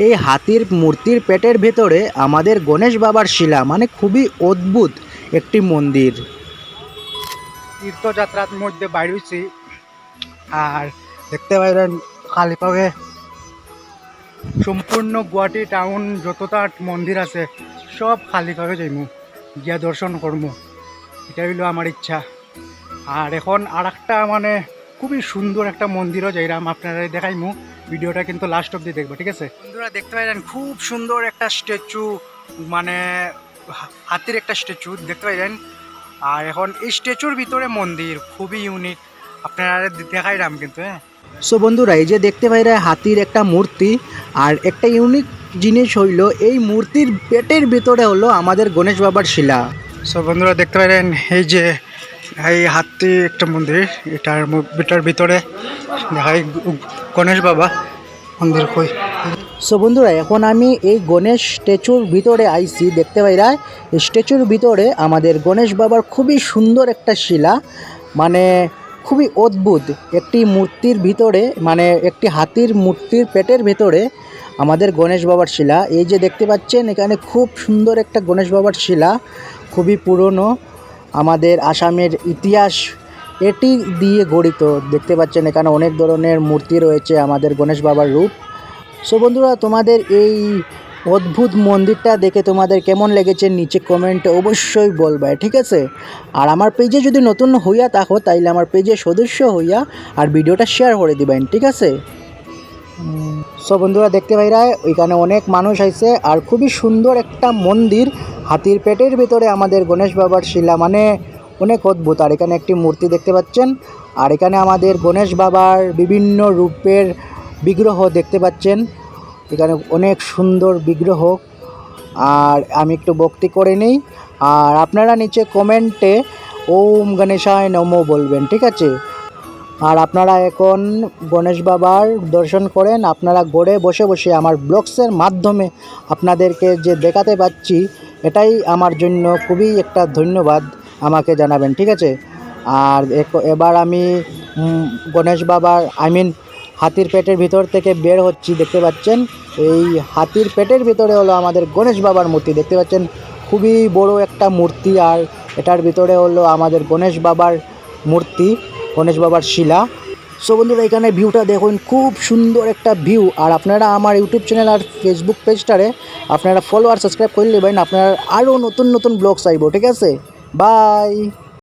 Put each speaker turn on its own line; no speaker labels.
এই হাতির মূর্তির পেটের ভেতরে আমাদের গণেশ বাবার শিলা, মানে খুবই অদ্ভুত একটি মন্দির। তীর্থযাত্রার মধ্যে বাইরেছি আর দেখতে পাইলেন খালি পাবে সম্পূর্ণ গুয়াহাটি টাউন যতটা মন্দির আছে সব খালি পাবে যাইমু, গিয়া দর্শন করমু, এটা হইল আমার ইচ্ছা। আর এখন আর একটা মানে খুবই সুন্দর একটা মন্দিরও যাইরাম, আপনারা দেখাইমু, ভিডিওটা কিন্তু লাস্ট অব্দি দেখবো, ঠিক আছে বন্ধুরা। দেখতে পাইলেন খুব সুন্দর একটা স্ট্যাচু, মানে হাতির একটা স্ট্যাচু দেখতে পাইলেন। আর এখন এই স্ট্যাচুর ভিতরে মন্দির খুবই ইউনিক, আপনারা দেখাইলাম কিন্তু। হ্যাঁ, সো বন্ধুরা এই যে দেখতে পাইরা হাতির একটা মূর্তি, আর একটা ইউনিক জিনিস হইল এই মূর্তির পেটের ভিতরে হলো আমাদের গণেশ বাবার শিলা। সো বন্ধুরা দেখতে পাইলেন এই যে এই হাতি একটা মন্দির, এটার ভিতরে দেখাই গণেশ বাবা মন্দির কই। সো বন্ধুরা এখন আমি এই গণেশ স্ট্যাচুর ভিতরে আইছি, দেখতে পাইরা স্ট্যাচুর ভিতরে আমাদের গণেশ বাবার খুবই সুন্দর একটা শিলা, মানে খুবই অদ্ভুত একটি মূর্তির ভিতরে, মানে একটি হাতির মূর্তির পেটের ভিতরে আমাদের গণেশ বাবার শিলা। এই যে দেখতে পাচ্ছেন এখানে খুব সুন্দর একটা গণেশ বাবার শিলা, খুবই পুরনো, আমাদের আসামের ইতিহাস এটি দিয়ে গঠিত। দেখতে পাচ্ছেন এখানে অনেক ধরনের মূর্তি রয়েছে আমাদের গণেশ বাবার রূপ। সো বন্ধুরা তোমাদের এই অদ্ভুত মন্দিরটা দেখে তোমাদের কেমন লেগেছে নিচে কমেন্টে অবশ্যই বলবে, ঠিক আছে। আর আমার পেজে যদি নতুন হইয়া থাকো তাইলে আমার পেজে সদস্য হইয়া আর ভিডিওটা শেয়ার করে দিবেন, ঠিক আছে। সো বন্ধুরা দেখতে পাইরা ওইখানে অনেক মানুষ আইছে, আর খুবই সুন্দর একটা মন্দির, হাতির পেটের ভিতরে আমাদের গণেশ বাবার শিলা, মানে অনেক অদ্ভুত। আর এখানে একটি মূর্তি দেখতে পাচ্ছেন, আর এখানে আমাদের গণেশ বাবার বিভিন্ন রূপের বিগ্রহ দেখতে পাচ্ছেন, এখানে অনেক সুন্দর বিগ্রহ। আর আমি একটু ভক্তি করে নিই, আর আপনারা নিচে কমেন্টে ওম গণেশায় নমো বলবেন, ঠিক আছে। আর আপনারা এখন গণেশ বাবার দর্শন করেন, আপনারা ঘরে বসে বসে আমার ব্লগসের মাধ্যমে আপনাদেরকে যে দেখাতে পাচ্ছি এটাই আমার জন্য খুবই একটা ধন্যবাদ আমাকে জানাবেন, ঠিক আছে। আর এবার আমি গণেশ বাবার হাতির পেটের ভিতর থেকে বের হচ্ছি, দেখতে পাচ্ছেন এই হাতির পেটের ভিতরে হলো আমাদের গণেশ বাবার মূর্তি, দেখতে পাচ্ছেন খুবই বড় একটা মূর্তি, আর এটার ভিতরে হলো আমাদের গণেশ বাবার মূর্তি, গণেশ বাবার শিলা। সো বন্ধুরা এখানে ভিউটা দেখুন, খুব সুন্দর একটা ভিউ। আর আপনারা আমার ইউটিউব চ্যানেল আর ফেসবুক পেজটারে আপনারা ফলো আর সাবস্ক্রাইব করে নেবেন, আপনারা আরও নতুন নতুন ব্লগস আইব, ঠিক আছে। বাই।